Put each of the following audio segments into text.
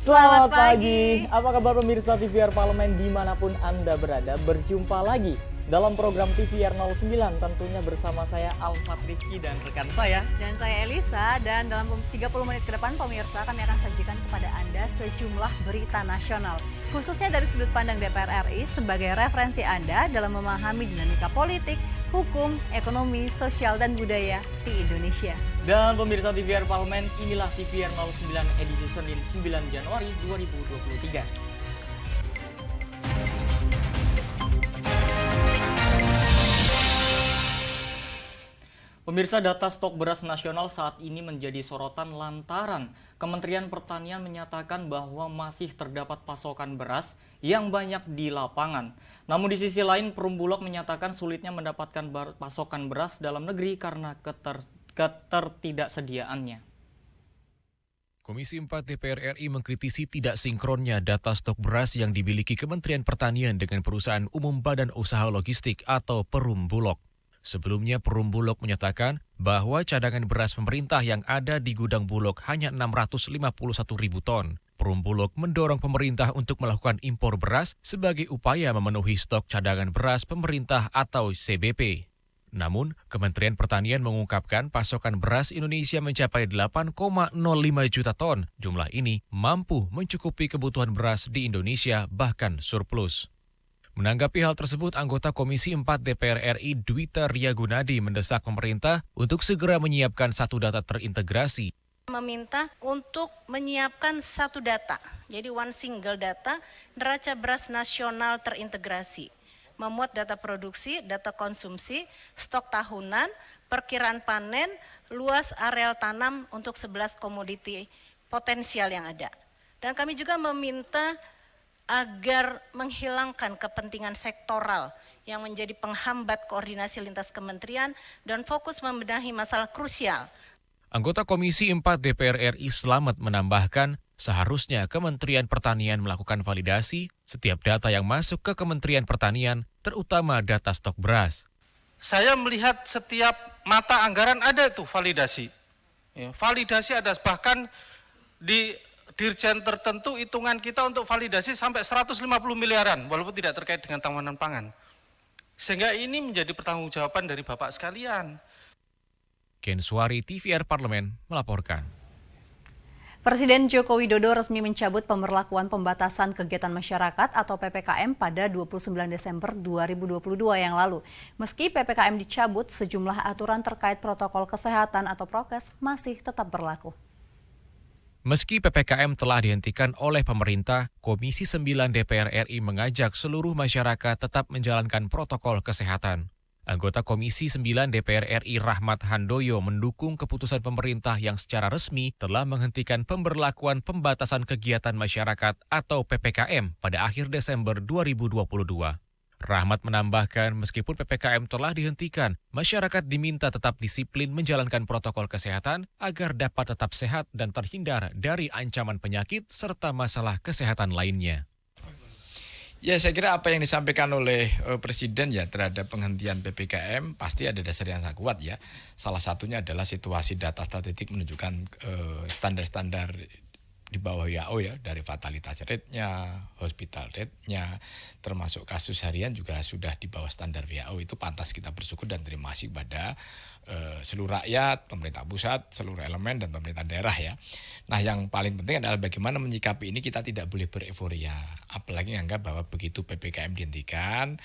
Selamat pagi. Apa kabar pemirsa TVR Parlemen dimanapun Anda berada? Berjumpa lagi dalam program TVR 09, tentunya bersama saya Alfat Rizky dan rekan saya. Dan saya Elisa, dan dalam 30 menit ke depan pemirsa kami akan sajikan kepada Anda sejumlah berita nasional. Khususnya dari sudut pandang DPR RI sebagai referensi Anda dalam memahami dinamika politik, hukum, ekonomi, sosial, dan budaya di Indonesia. Dan pemirsa TVR Parlemen, inilah TVR 09 edisi Senin 9 Januari 2023. Pemirsa, data stok beras nasional saat ini menjadi sorotan lantaran Kementerian Pertanian menyatakan bahwa masih terdapat pasokan beras yang banyak di lapangan. Namun di sisi lain, Perum Bulog menyatakan sulitnya mendapatkan pasokan beras dalam negeri karena ketertidaksediaannya. Komisi 4 DPR RI mengkritisi tidak sinkronnya data stok beras yang dimiliki Kementerian Pertanian dengan Perusahaan Umum Badan Usaha Logistik atau Perum Bulog. Sebelumnya, Perum Bulog menyatakan bahwa cadangan beras pemerintah yang ada di gudang Bulog hanya 651 ribu ton. Perum Bulog mendorong pemerintah untuk melakukan impor beras sebagai upaya memenuhi stok cadangan beras pemerintah atau CBP. Namun, Kementerian Pertanian mengungkapkan pasokan beras Indonesia mencapai 8,05 juta ton. Jumlah ini mampu mencukupi kebutuhan beras di Indonesia, bahkan surplus. Menanggapi hal tersebut, anggota Komisi 4 DPR RI Dwita Riyagunadi mendesak pemerintah untuk segera menyiapkan satu data terintegrasi. Meminta untuk menyiapkan satu data, jadi one single data, neraca beras nasional terintegrasi. Memuat data produksi, data konsumsi, stok tahunan, perkiraan panen, luas areal tanam untuk 11 komoditi potensial yang ada. Dan kami juga meminta agar menghilangkan kepentingan sektoral yang menjadi penghambat koordinasi lintas kementerian dan fokus membenahi masalah krusial. Anggota Komisi 4 DPR RI Slamet menambahkan, seharusnya Kementerian Pertanian melakukan validasi setiap data yang masuk ke Kementerian Pertanian, terutama data stok beras. Saya melihat setiap mata anggaran ada itu validasi. Ya, validasi ada, bahkan di dirjen tertentu hitungan kita untuk validasi sampai 150 miliaran, walaupun tidak terkait dengan tanaman pangan. Sehingga ini menjadi pertanggungjawaban dari Bapak sekalian. Ken Suari, TVR Parlemen, melaporkan. Presiden Joko Widodo resmi mencabut pemberlakuan pembatasan kegiatan masyarakat atau PPKM pada 29 Desember 2022 yang lalu. Meski PPKM dicabut, sejumlah aturan terkait protokol kesehatan atau prokes masih tetap berlaku. Meski PPKM telah dihentikan oleh pemerintah, Komisi 9 DPR RI mengajak seluruh masyarakat tetap menjalankan protokol kesehatan. Anggota Komisi 9 DPR RI Rahmat Handoyo mendukung keputusan pemerintah yang secara resmi telah menghentikan pemberlakuan pembatasan kegiatan masyarakat atau PPKM pada akhir Desember 2022. Rahmat menambahkan, meskipun PPKM telah dihentikan, masyarakat diminta tetap disiplin menjalankan protokol kesehatan agar dapat tetap sehat dan terhindar dari ancaman penyakit serta masalah kesehatan lainnya. Ya, saya kira apa yang disampaikan oleh Presiden ya terhadap penghentian PPKM pasti ada dasar yang sangat kuat ya. Salah satunya adalah situasi data statistik menunjukkan standar-standar di bawah WHO ya, dari fatalitas rate-nya, hospital rate-nya, termasuk kasus harian juga sudah di bawah standar WHO. Itu pantas kita bersyukur dan terima kasih pada seluruh rakyat, pemerintah pusat, seluruh elemen dan pemerintah daerah ya. Nah, yang paling penting adalah bagaimana menyikapi ini. Kita tidak boleh bereforia, apalagi menganggap bahwa begitu PPKM dihentikan,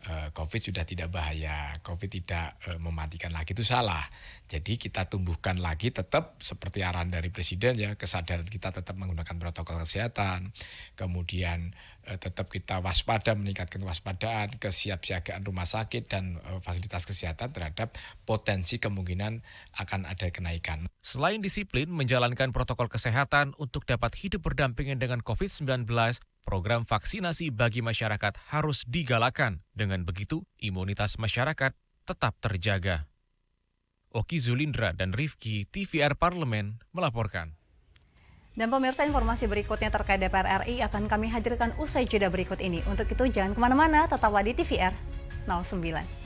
COVID sudah tidak bahaya, COVID tidak mematikan lagi, itu salah. Jadi kita tumbuhkan lagi tetap seperti arahan dari Presiden ya, kesadaran kita tetap menggunakan protokol kesehatan, kemudian tetap kita waspada, meningkatkan kewaspadaan, kesiapsiagaan rumah sakit dan fasilitas kesehatan terhadap potensi kemungkinan akan ada kenaikan. Selain disiplin menjalankan protokol kesehatan untuk dapat hidup berdampingan dengan COVID-19, program vaksinasi bagi masyarakat harus digalakan. Dengan begitu, imunitas masyarakat tetap terjaga. Oki Zulindra dan Rifki, TVR Parlemen, melaporkan. Dan pemirsa, informasi berikutnya terkait DPR RI akan kami hadirkan usai jeda berikut ini. Untuk itu jangan kemana-mana, tetaplah di TVR 09.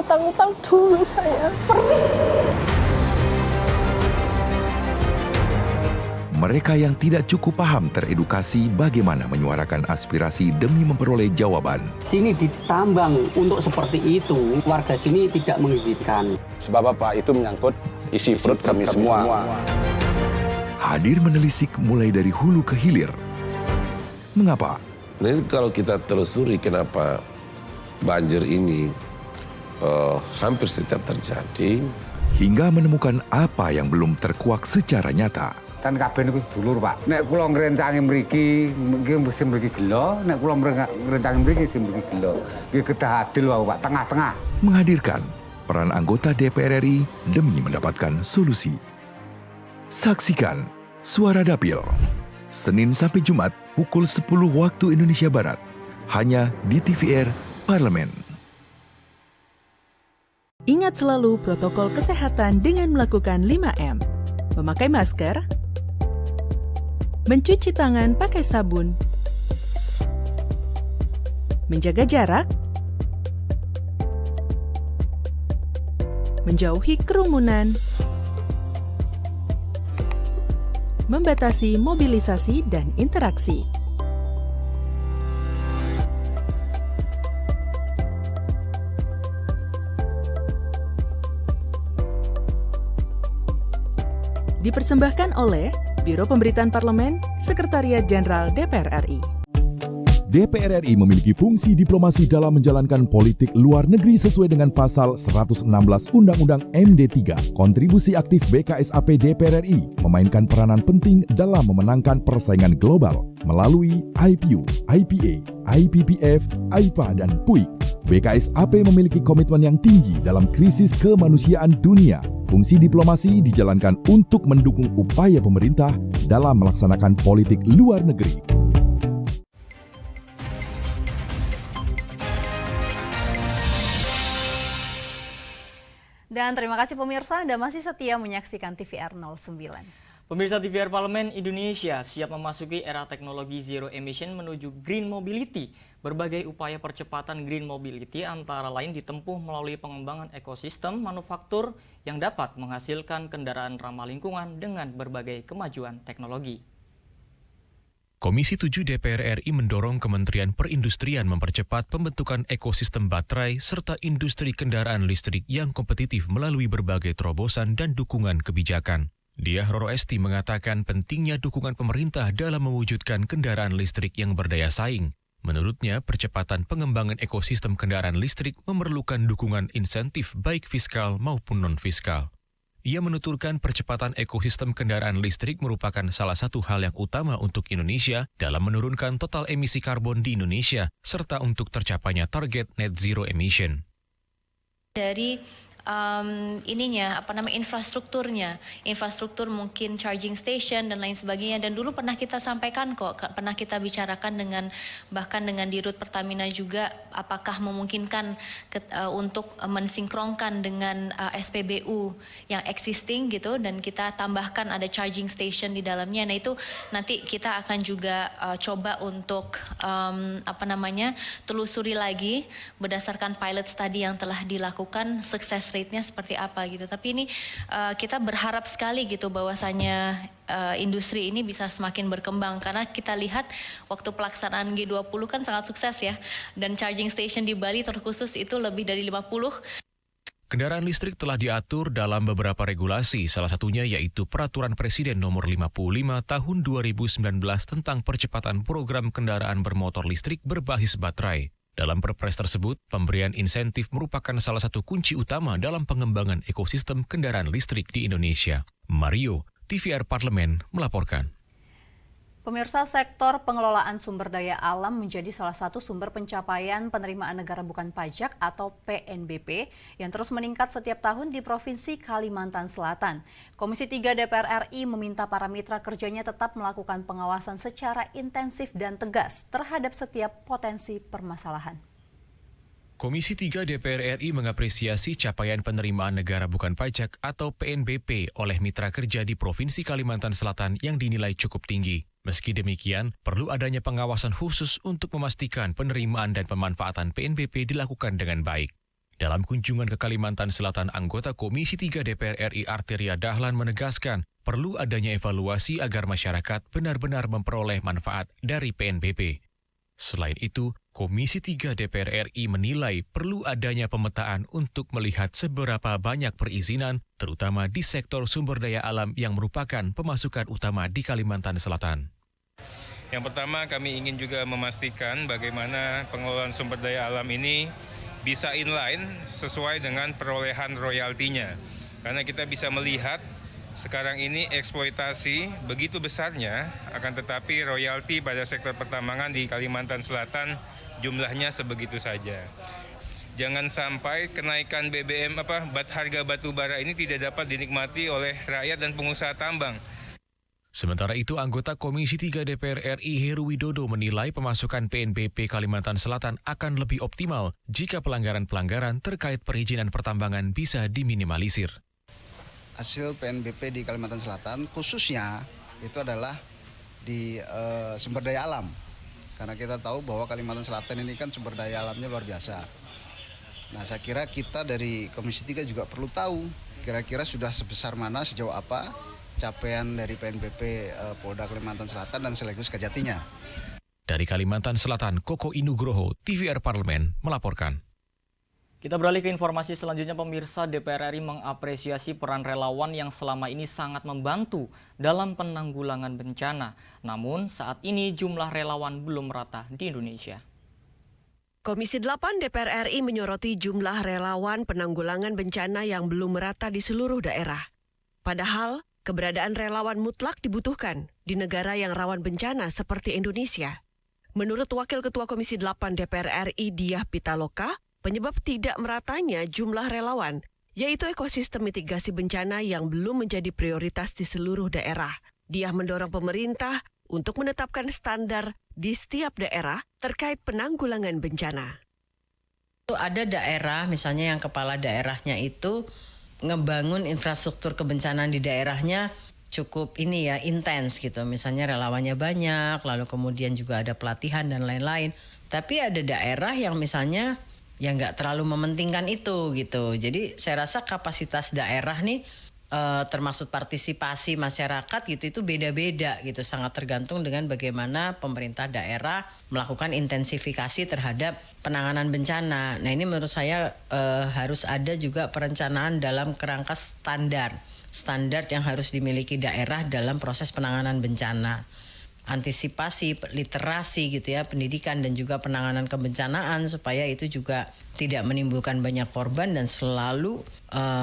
utang-utang dulu saya. Mereka yang tidak cukup paham teredukasi bagaimana menyuarakan aspirasi demi memperoleh jawaban. Sini ditambang untuk seperti itu, warga sini tidak mengizinkan. Sebab apa? Itu menyangkut isi perut kami semua. Hadir menelisik mulai dari hulu ke hilir. Mengapa? Nah, kalau kita telusuri kenapa banjir ini hampir setiap terjadi. Hingga menemukan apa yang belum terkuak secara nyata. Kan kabeh niku sedulur, Pak. Nek kula ngrencangi mriki, mesti mriki gelo, nek kula ngrencangi mriki mesti mriki gelo. Nggih kedah adil wae, Pak, tengah-tengah. Menghadirkan peran anggota DPR RI demi mendapatkan solusi. Saksikan Suara Dapil, Senin sampai Jumat pukul 10 waktu Indonesia Barat, hanya di TVR Parlemen. Ingat selalu protokol kesehatan dengan melakukan 5M. Memakai masker, mencuci tangan pakai sabun, menjaga jarak, menjauhi kerumunan, membatasi mobilisasi dan interaksi. Dipersembahkan oleh Biro Pemberitaan Parlemen, Sekretariat Jenderal DPR RI. DPR RI memiliki fungsi diplomasi dalam menjalankan politik luar negeri sesuai dengan pasal 116 Undang-Undang MD3. Kontribusi aktif BKSAP DPR RI memainkan peranan penting dalam memenangkan persaingan global melalui IPU, IPA, IPPF, AIPA, dan PUIK. BKSAP memiliki komitmen yang tinggi dalam krisis kemanusiaan dunia. Fungsi diplomasi dijalankan untuk mendukung upaya pemerintah dalam melaksanakan politik luar negeri. Dan terima kasih pemirsa, Anda masih setia menyaksikan TVR 09. Pemirsa TVR Parlemen Indonesia siap memasuki era teknologi zero emission menuju green mobility. Berbagai upaya percepatan green mobility antara lain ditempuh melalui pengembangan ekosistem manufaktur yang dapat menghasilkan kendaraan ramah lingkungan dengan berbagai kemajuan teknologi. Komisi 7 DPR RI mendorong Kementerian Perindustrian mempercepat pembentukan ekosistem baterai serta industri kendaraan listrik yang kompetitif melalui berbagai terobosan dan dukungan kebijakan. Diah Roro Esti mengatakan pentingnya dukungan pemerintah dalam mewujudkan kendaraan listrik yang berdaya saing. Menurutnya, percepatan pengembangan ekosistem kendaraan listrik memerlukan dukungan insentif baik fiskal maupun non-fiskal. Ia menuturkan percepatan ekosistem kendaraan listrik merupakan salah satu hal yang utama untuk Indonesia dalam menurunkan total emisi karbon di Indonesia, serta untuk tercapainya target net zero emission. Dari infrastruktur mungkin charging station dan lain sebagainya, dan dulu pernah kita sampaikan kok, pernah kita bicarakan bahkan dengan Dirut Pertamina juga, apakah memungkinkan untuk mensinkronkan dengan SPBU yang existing gitu, dan kita tambahkan ada charging station di dalamnya. Nah itu nanti kita akan juga coba untuk telusuri lagi berdasarkan pilot study yang telah dilakukan, sukses rate-nya seperti apa gitu. Tapi ini kita berharap sekali gitu bahwasanya industri ini bisa semakin berkembang, karena kita lihat waktu pelaksanaan G20 kan sangat sukses ya, dan charging station di Bali terkhusus itu lebih dari 50. Kendaraan listrik telah diatur dalam beberapa regulasi, salah satunya yaitu Peraturan Presiden Nomor 55 Tahun 2019 tentang percepatan program kendaraan bermotor listrik berbasis baterai. Dalam Perpres tersebut, pemberian insentif merupakan salah satu kunci utama dalam pengembangan ekosistem kendaraan listrik di Indonesia. Mario, TVR Parlemen, melaporkan. Pemirsa, sektor pengelolaan sumber daya alam menjadi salah satu sumber pencapaian penerimaan negara bukan pajak atau PNBP yang terus meningkat setiap tahun di Provinsi Kalimantan Selatan. Komisi 3 DPR RI meminta para mitra kerjanya tetap melakukan pengawasan secara intensif dan tegas terhadap setiap potensi permasalahan. Komisi 3 DPR RI mengapresiasi capaian penerimaan negara bukan pajak atau PNBP oleh mitra kerja di Provinsi Kalimantan Selatan yang dinilai cukup tinggi. Meski demikian, perlu adanya pengawasan khusus untuk memastikan penerimaan dan pemanfaatan PNBP dilakukan dengan baik. Dalam kunjungan ke Kalimantan Selatan, anggota Komisi 3 DPR RI Arteria Dahlan menegaskan perlu adanya evaluasi agar masyarakat benar-benar memperoleh manfaat dari PNBP. Selain itu, Komisi 3 DPR RI menilai perlu adanya pemetaan untuk melihat seberapa banyak perizinan, terutama di sektor sumber daya alam yang merupakan pemasukan utama di Kalimantan Selatan. Yang pertama, kami ingin juga memastikan bagaimana pengelolaan sumber daya alam ini bisa inline sesuai dengan perolehan royaltinya. Karena kita bisa melihat sekarang ini eksploitasi begitu besarnya, akan tetapi royalti pada sektor pertambangan di Kalimantan Selatan jumlahnya sebegitu saja. Jangan sampai kenaikan BBM harga batu bara ini tidak dapat dinikmati oleh rakyat dan pengusaha tambang. Sementara itu, anggota Komisi 3 DPR RI Heru Widodo menilai pemasukan PNBP Kalimantan Selatan akan lebih optimal jika pelanggaran-pelanggaran terkait perizinan pertambangan bisa diminimalisir. Hasil PNBP di Kalimantan Selatan khususnya itu adalah di sumber daya alam. Karena kita tahu bahwa Kalimantan Selatan ini kan sumber daya alamnya luar biasa. Nah, saya kira kita dari Komisi 3 juga perlu tahu kira-kira sudah sebesar mana, sejauh apa capaian dari PNBP Polda Kalimantan Selatan dan sekaligus Kejatinya. Dari Kalimantan Selatan, Koko Inugroho, TVR Parlemen, melaporkan. Kita beralih ke informasi selanjutnya. Pemirsa, DPR RI mengapresiasi peran relawan yang selama ini sangat membantu dalam penanggulangan bencana. Namun, saat ini jumlah relawan belum merata di Indonesia. Komisi 8 DPR RI menyoroti jumlah relawan penanggulangan bencana yang belum merata di seluruh daerah. Padahal, keberadaan relawan mutlak dibutuhkan di negara yang rawan bencana seperti Indonesia. Menurut Wakil Ketua Komisi 8 DPR RI Diah Pitaloka, penyebab tidak meratanya jumlah relawan, yaitu ekosistem mitigasi bencana yang belum menjadi prioritas di seluruh daerah. Diah mendorong pemerintah untuk menetapkan standar di setiap daerah terkait penanggulangan bencana. Ada daerah, misalnya yang kepala daerahnya itu ngebangun infrastruktur kebencanaan di daerahnya cukup intens gitu. Misalnya relawannya banyak, lalu kemudian juga ada pelatihan dan lain-lain. Tapi ada daerah yang misalnya yang nggak terlalu mementingkan itu gitu. Jadi saya rasa kapasitas daerah nih termasuk partisipasi masyarakat gitu itu beda-beda gitu, sangat tergantung dengan bagaimana pemerintah daerah melakukan intensifikasi terhadap penanganan bencana. Nah, ini menurut saya harus ada juga perencanaan dalam kerangka standar yang harus dimiliki daerah dalam proses penanganan bencana. Antisipasi, literasi gitu ya, pendidikan dan juga penanganan kebencanaan supaya itu juga tidak menimbulkan banyak korban dan selalu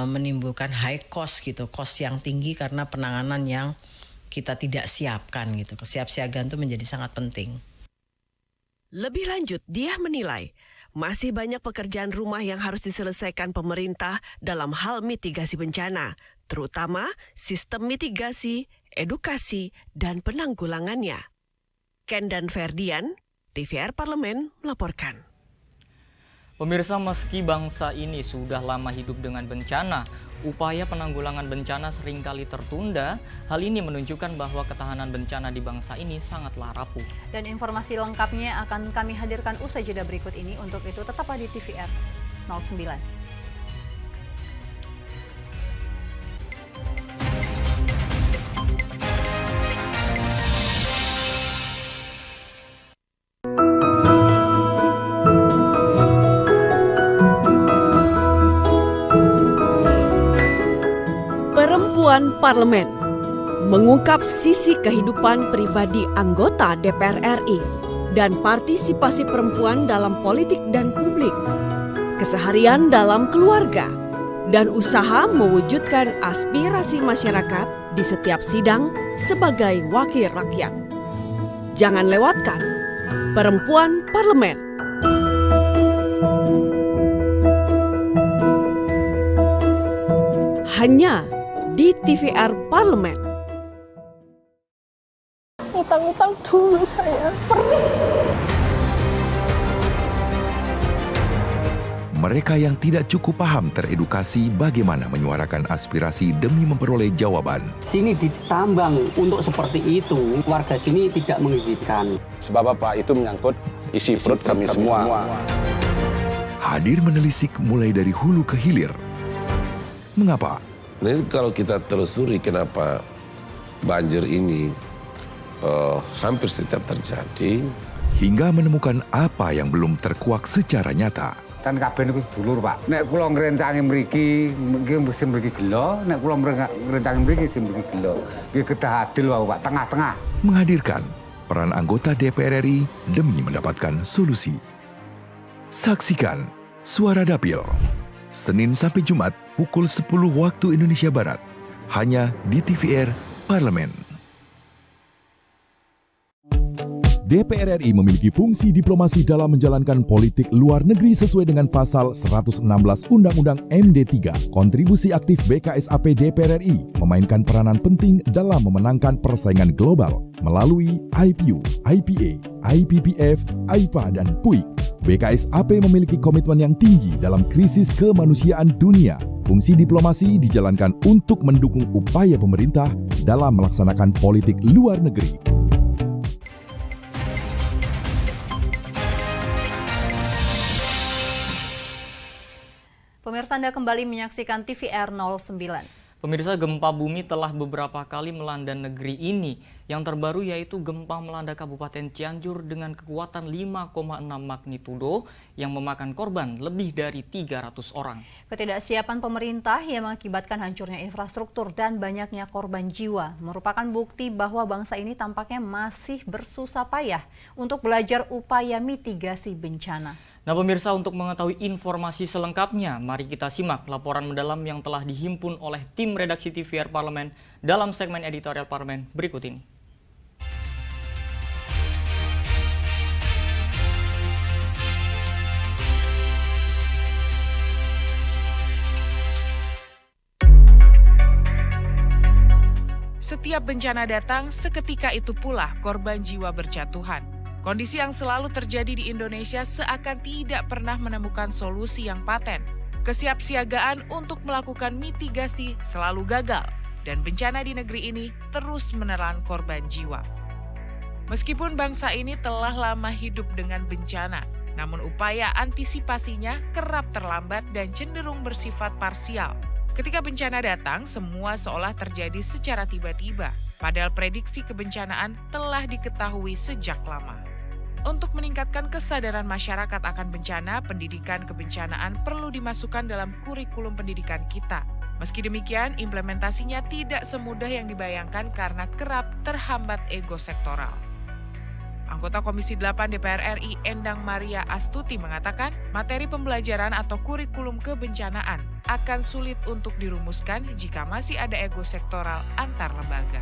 menimbulkan high cost gitu, cost yang tinggi karena penanganan yang kita tidak siapkan gitu. Kesiapsiagaan itu menjadi sangat penting. Lebih lanjut, dia menilai masih banyak pekerjaan rumah yang harus diselesaikan pemerintah dalam hal mitigasi bencana, terutama sistem mitigasi, edukasi, dan penanggulangannya. Ken dan Ferdian, TVR Parlemen, melaporkan. Pemirsa, meski bangsa ini sudah lama hidup dengan bencana, upaya penanggulangan bencana seringkali tertunda. Hal ini menunjukkan bahwa ketahanan bencana di bangsa ini sangatlah rapuh. Dan informasi lengkapnya akan kami hadirkan usai jeda berikut ini. Untuk itu tetaplah di TVR 09. Perempuan Parlemen mengungkap sisi kehidupan pribadi anggota DPR RI dan partisipasi perempuan dalam politik dan publik, keseharian dalam keluarga, dan usaha mewujudkan aspirasi masyarakat di setiap sidang sebagai wakil rakyat. Jangan lewatkan Perempuan Parlemen. Hanya di TVR Parlemen. Utang-utang dulu saya. Mereka yang tidak cukup paham teredukasi bagaimana menyuarakan aspirasi demi memperoleh jawaban. Sini ditambang untuk seperti itu, warga sini tidak mengizinkan. Sebab apa itu menyangkut isi perut kami semua. hadir menelisik mulai dari hulu ke hilir. Mengapa? Nah, kalau kita telusuri kenapa banjir ini hampir setiap terjadi, hingga menemukan apa yang belum terkuak secara nyata. Kan kabeh niku sedulur, Pak. Nek kula ngrencangi mriki, mesti mriki gelo, nek kula ngrencangi mriki sing mriki gelo. Nggih kedah adil wae, Pak, tengah-tengah. Menghadirkan peran anggota DPR RI demi mendapatkan solusi. Saksikan Suara Dapil, Senin sampai Jumat pukul 10 waktu Indonesia Barat, hanya di TVR Parlemen. DPR RI memiliki fungsi diplomasi dalam menjalankan politik luar negeri sesuai dengan pasal 116 Undang-Undang MD3. Kontribusi aktif BKSAP DPR RI memainkan peranan penting dalam memenangkan persaingan global melalui IPU, IPA, IPPF, AIPA, dan PUIK. BKSAP memiliki komitmen yang tinggi dalam krisis kemanusiaan dunia. Fungsi diplomasi dijalankan untuk mendukung upaya pemerintah dalam melaksanakan politik luar negeri. Pemirsa, Anda kembali menyaksikan TVR 09. Pemirsa, gempa bumi telah beberapa kali melanda negeri ini. Yang terbaru yaitu gempa melanda Kabupaten Cianjur dengan kekuatan 5,6 magnitudo yang memakan korban lebih dari 300 orang. Ketidaksiapan pemerintah yang mengakibatkan hancurnya infrastruktur dan banyaknya korban jiwa merupakan bukti bahwa bangsa ini tampaknya masih bersusah payah untuk belajar upaya mitigasi bencana. Nah pemirsa, untuk mengetahui informasi selengkapnya, mari kita simak laporan mendalam yang telah dihimpun oleh tim redaksi TVR Parlemen dalam segmen editorial Parlemen berikut ini. Setiap bencana datang, seketika itu pula korban jiwa berjatuhan. Kondisi yang selalu terjadi di Indonesia seakan tidak pernah menemukan solusi yang paten. Kesiapsiagaan untuk melakukan mitigasi selalu gagal, dan bencana di negeri ini terus menelan korban jiwa. Meskipun bangsa ini telah lama hidup dengan bencana, namun upaya antisipasinya kerap terlambat dan cenderung bersifat parsial. Ketika bencana datang, semua seolah terjadi secara tiba-tiba, padahal prediksi kebencanaan telah diketahui sejak lama. Untuk meningkatkan kesadaran masyarakat akan bencana, pendidikan kebencanaan perlu dimasukkan dalam kurikulum pendidikan kita. Meski demikian, implementasinya tidak semudah yang dibayangkan karena kerap terhambat ego sektoral. Anggota Komisi 8 DPR RI Endang Maria Astuti mengatakan, materi pembelajaran atau kurikulum kebencanaan akan sulit untuk dirumuskan jika masih ada ego sektoral antar lembaga.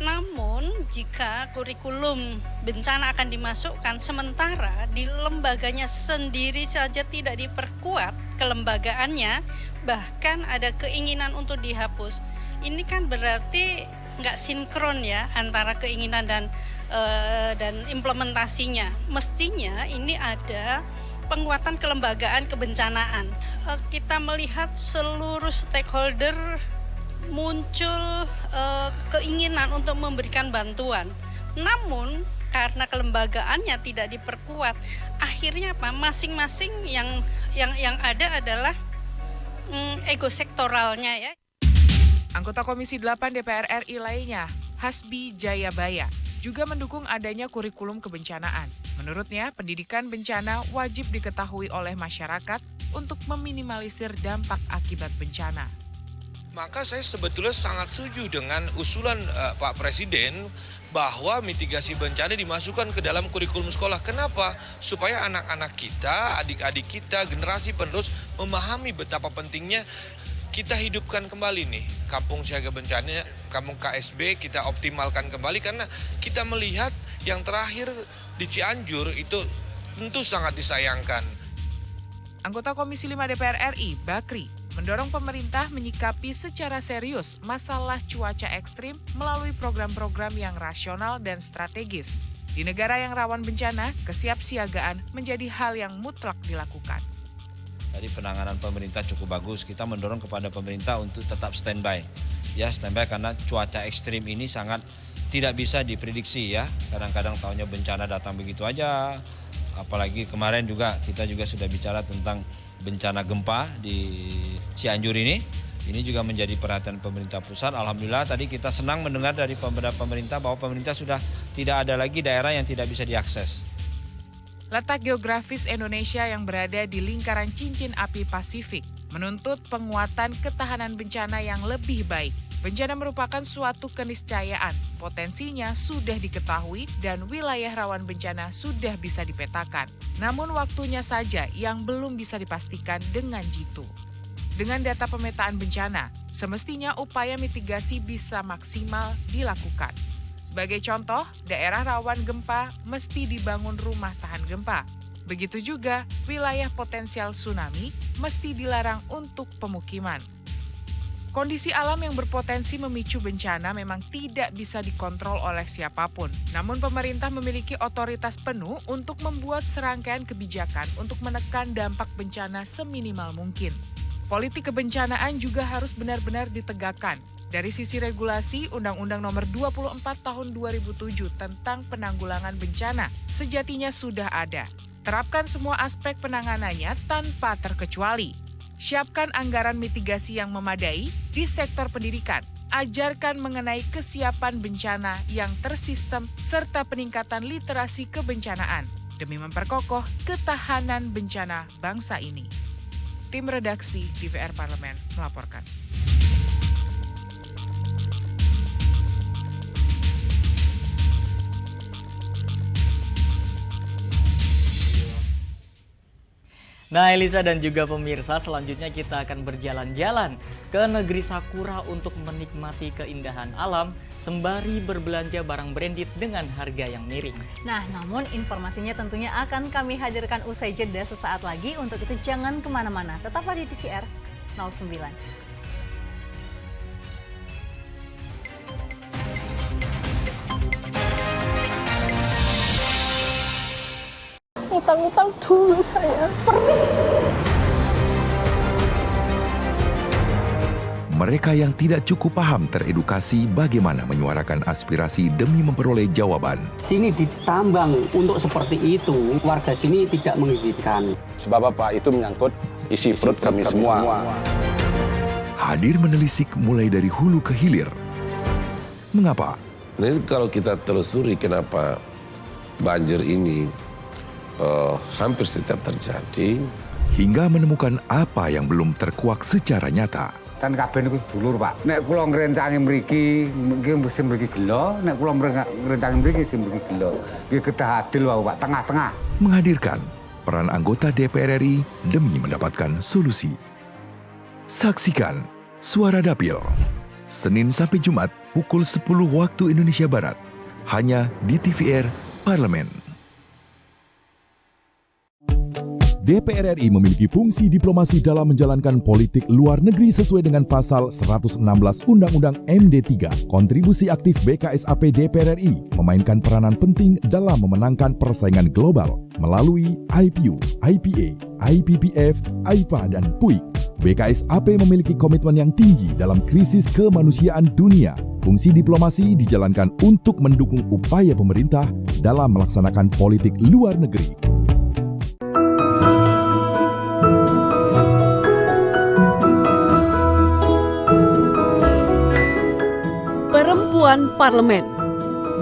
Namun jika kurikulum bencana akan dimasukkan sementara di lembaganya sendiri saja tidak diperkuat kelembagaannya, bahkan ada keinginan untuk dihapus, ini kan berarti nggak sinkron ya antara keinginan dan implementasinya. Mestinya ini ada penguatan kelembagaan kebencanaan. Kita melihat seluruh stakeholder muncul keinginan untuk memberikan bantuan. Namun karena kelembagaannya tidak diperkuat, akhirnya apa? Masing-masing yang ada adalah ego sektoralnya ya. Anggota Komisi 8 DPR RI lainnya, Hasbi Jayabaya, juga mendukung adanya kurikulum kebencanaan. Menurutnya, pendidikan bencana wajib diketahui oleh masyarakat untuk meminimalisir dampak akibat bencana. Maka saya sebetulnya sangat setuju dengan usulan Pak Presiden bahwa mitigasi bencana dimasukkan ke dalam kurikulum sekolah. Kenapa? Supaya anak-anak kita, adik-adik kita, generasi penerus memahami betapa pentingnya kita hidupkan kembali nih kampung siaga bencana, kampung KSB kita optimalkan kembali karena kita melihat yang terakhir di Cianjur itu tentu sangat disayangkan. Anggota Komisi 5 DPR RI, Bakri, mendorong pemerintah menyikapi secara serius masalah cuaca ekstrim melalui program-program yang rasional dan strategis. Di negara yang rawan bencana, kesiapsiagaan menjadi hal yang mutlak dilakukan. Jadi penanganan pemerintah cukup bagus. Kita mendorong kepada pemerintah untuk tetap standby. Ya, standby karena cuaca ekstrim ini sangat tidak bisa diprediksi ya. Kadang-kadang tahunya bencana datang begitu aja. Apalagi kemarin juga kita juga sudah bicara tentang bencana gempa di Cianjur ini. Ini juga menjadi perhatian pemerintah pusat. Alhamdulillah tadi kita senang mendengar dari pemerintah bahwa pemerintah sudah tidak ada lagi daerah yang tidak bisa diakses. Letak geografis Indonesia yang berada di lingkaran cincin api Pasifik menuntut penguatan ketahanan bencana yang lebih baik. Bencana merupakan suatu keniscayaan, potensinya sudah diketahui dan wilayah rawan bencana sudah bisa dipetakan. Namun waktunya saja yang belum bisa dipastikan dengan jitu. Dengan data pemetaan bencana, semestinya upaya mitigasi bisa maksimal dilakukan. Sebagai contoh, daerah rawan gempa mesti dibangun rumah tahan gempa. Begitu juga wilayah potensial tsunami mesti dilarang untuk pemukiman. Kondisi alam yang berpotensi memicu bencana memang tidak bisa dikontrol oleh siapapun. Namun pemerintah memiliki otoritas penuh untuk membuat serangkaian kebijakan untuk menekan dampak bencana seminimal mungkin. Politik kebencanaan juga harus benar-benar ditegakkan. Dari sisi regulasi, Undang-Undang Nomor 24 Tahun 2007 tentang penanggulangan bencana sejatinya sudah ada. Terapkan semua aspek penanganannya tanpa terkecuali. Siapkan anggaran mitigasi yang memadai di sektor pendidikan. Ajarkan mengenai kesiapan bencana yang tersistem serta peningkatan literasi kebencanaan demi memperkokoh ketahanan bencana bangsa ini. Tim redaksi DPR Parlemen melaporkan. Nah, Elisa dan juga pemirsa, selanjutnya kita akan berjalan-jalan ke negeri Sakura untuk menikmati keindahan alam sembari berbelanja barang branded dengan harga yang miring. Nah, namun informasinya tentunya akan kami hadirkan usai jeda sesaat lagi. Untuk itu jangan kemana-mana, tetaplah di TVR 09. Utang-utang dulu saya, perih. Mereka yang tidak cukup paham teredukasi bagaimana menyuarakan aspirasi demi memperoleh jawaban. Sini ditambang untuk seperti itu, warga sini tidak mengizinkan. Sebab apa? Itu menyangkut isi perut kami semua. Hadir menelisik mulai dari hulu ke hilir. Mengapa? Nah, kalau kita telusuri kenapa banjir ini hampir setiap terjadi, hingga menemukan apa yang belum terkuak secara nyata. Kan kabeh niku sedulur, Pak. Nek kula ngrencangi mriki, nggih mesti mriki gelo, nek kula ngrencangi mriki sing mriki gelo. Nggih kedah adil wae, Pak, tengah-tengah. Menghadirkan peran anggota DPR RI demi mendapatkan solusi. Saksikan Suara Dapil, Senin sampai Jumat pukul 10 waktu Indonesia Barat, hanya di TVR Parlemen. DPR RI memiliki fungsi diplomasi dalam menjalankan politik luar negeri sesuai dengan pasal 116 Undang-Undang MD3. Kontribusi aktif BKSAP DPR RI memainkan peranan penting dalam memenangkan persaingan global melalui IPU, IPA, IPPF, AIPA, dan PUIK. BKSAP memiliki komitmen yang tinggi dalam krisis kemanusiaan dunia. Fungsi diplomasi dijalankan untuk mendukung upaya pemerintah dalam melaksanakan politik luar negeri. Perempuan Parlemen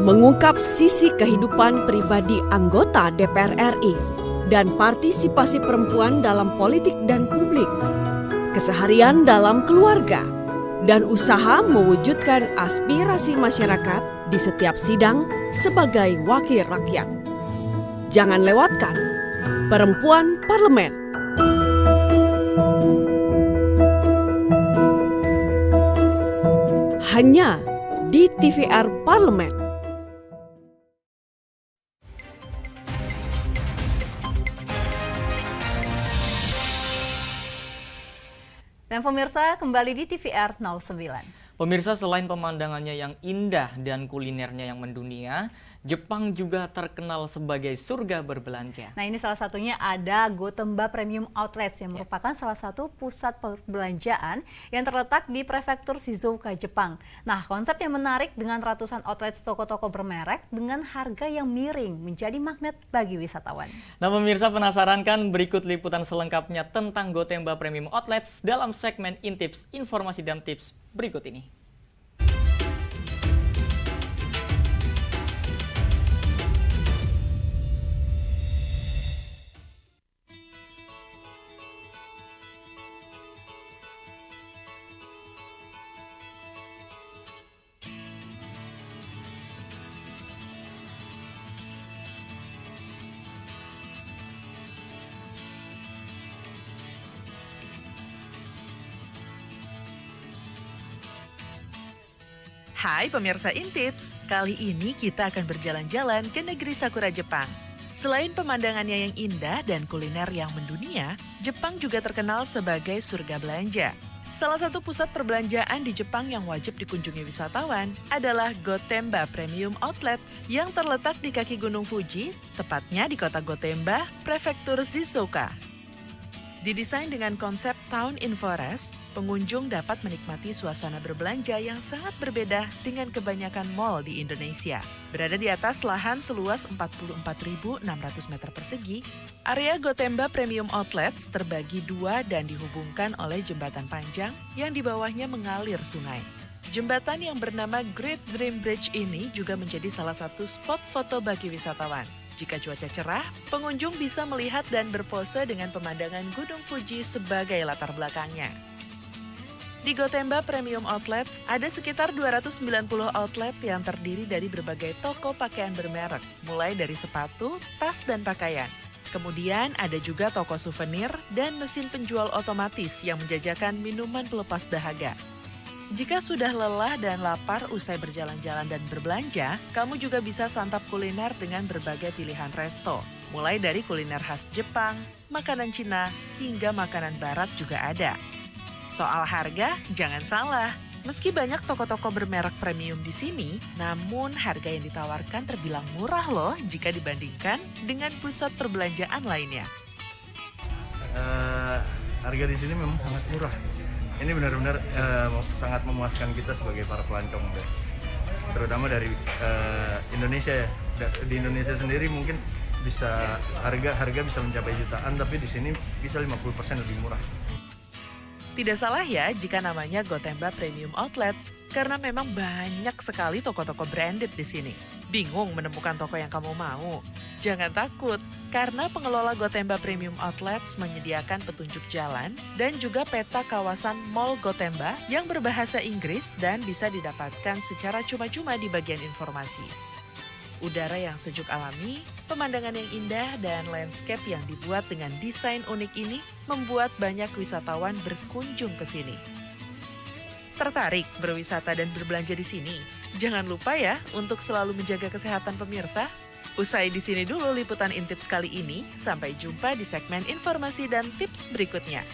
mengungkap sisi kehidupan pribadi anggota DPR RI dan partisipasi perempuan dalam politik dan publik, keseharian dalam keluarga, dan usaha mewujudkan aspirasi masyarakat di setiap sidang sebagai wakil rakyat. Jangan lewatkan Perempuan Parlemen. Hanya di TVR Parlemen. Dan pemirsa, kembali di TVR 09. Pemirsa, selain pemandangannya yang indah dan kulinernya yang mendunia, Jepang juga terkenal sebagai surga berbelanja. Nah, ini salah satunya ada Gotemba Premium Outlets yang merupakan salah satu pusat perbelanjaan yang terletak di prefektur Shizuoka, Jepang. Nah, konsep yang menarik dengan ratusan outlets toko-toko bermerek dengan harga yang miring menjadi magnet bagi wisatawan. Nah, pemirsa penasaran kan? Berikut liputan selengkapnya tentang Gotemba Premium Outlets dalam segmen Intips, informasi dan tips berikut ini. Hai pemirsa Intips, kali ini kita akan berjalan-jalan ke negeri Sakura Jepang. Selain pemandangannya yang indah dan kuliner yang mendunia, Jepang juga terkenal sebagai surga belanja. Salah satu pusat perbelanjaan di Jepang yang wajib dikunjungi wisatawan adalah Gotemba Premium Outlets yang terletak di kaki Gunung Fuji, tepatnya di kota Gotemba, prefektur Shizuoka. Didesain dengan konsep Town in Forest, pengunjung dapat menikmati suasana berbelanja yang sangat berbeda dengan kebanyakan mall di Indonesia. Berada di atas lahan seluas 44.600 meter persegi, area Gotemba Premium Outlets terbagi dua dan dihubungkan oleh jembatan panjang yang di bawahnya mengalir sungai. Jembatan yang bernama Great Dream Bridge ini juga menjadi salah satu spot foto bagi wisatawan. Jika cuaca cerah, pengunjung bisa melihat dan berpose dengan pemandangan Gunung Fuji sebagai latar belakangnya. Di Gotemba Premium Outlets, ada sekitar 290 outlet yang terdiri dari berbagai toko pakaian bermerek, mulai dari sepatu, tas, dan pakaian. Kemudian ada juga toko souvenir dan mesin penjual otomatis yang menjajakan minuman pelepas dahaga. Jika sudah lelah dan lapar usai berjalan-jalan dan berbelanja, kamu juga bisa santap kuliner dengan berbagai pilihan resto. Mulai dari kuliner khas Jepang, makanan Cina, hingga makanan barat juga ada. Soal harga, jangan salah. Meski banyak toko-toko bermerek premium di sini, namun harga yang ditawarkan terbilang murah loh jika dibandingkan dengan pusat perbelanjaan lainnya. Harga di sini memang sangat murah. Ini benar-benar sangat memuaskan kita sebagai para pelancong, terutama dari Indonesia ya. Di Indonesia sendiri mungkin bisa harga bisa mencapai jutaan, tapi di sini bisa 50% lebih murah. Tidak salah ya jika namanya Gotemba Premium Outlets, karena memang banyak sekali toko-toko branded di sini. Bingung menemukan toko yang kamu mau? Jangan takut, karena pengelola Gotemba Premium Outlets menyediakan petunjuk jalan dan juga peta kawasan Mall Gotemba yang berbahasa Inggris dan bisa didapatkan secara cuma-cuma di bagian informasi. Udara yang sejuk alami, pemandangan yang indah, dan landscape yang dibuat dengan desain unik ini membuat banyak wisatawan berkunjung ke sini. Tertarik berwisata dan berbelanja di sini? Jangan lupa ya untuk selalu menjaga kesehatan pemirsa. Usai di sini dulu liputan Intips kali ini. Sampai jumpa di segmen informasi dan tips berikutnya.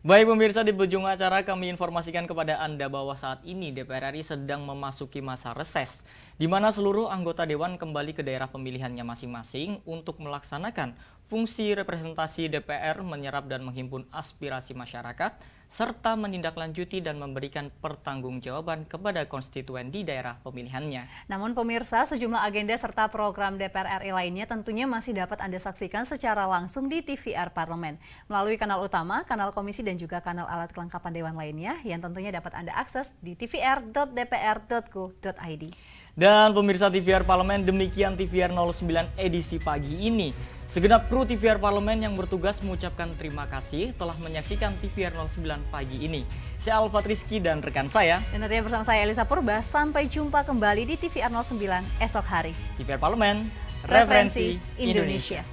Baik pemirsa, di ujung acara kami informasikan kepada Anda bahwa saat ini DPR RI sedang memasuki masa reses, di mana seluruh anggota Dewan kembali ke daerah pemilihannya masing-masing untuk melaksanakan fungsi representasi DPR, menyerap dan menghimpun aspirasi masyarakat, serta menindaklanjuti dan memberikan pertanggungjawaban kepada konstituen di daerah pemilihannya. Namun pemirsa, sejumlah agenda serta program DPR RI lainnya tentunya masih dapat Anda saksikan secara langsung di TVR Parlemen, melalui kanal utama, kanal komisi, dan juga kanal alat kelengkapan Dewan lainnya yang tentunya dapat Anda akses di tvr.dpr.go.id. Dan pemirsa TVR Parlemen, demikian TVR 09 edisi pagi ini. Segenap kru TVR Parlemen yang bertugas mengucapkan terima kasih telah menyaksikan TVR 09 pagi ini. Saya Alfat Rizky dan rekan saya. Dan nantinya bersama saya Elisa Purba, sampai jumpa kembali di TVR 09 esok hari. TVR Parlemen, referensi Indonesia.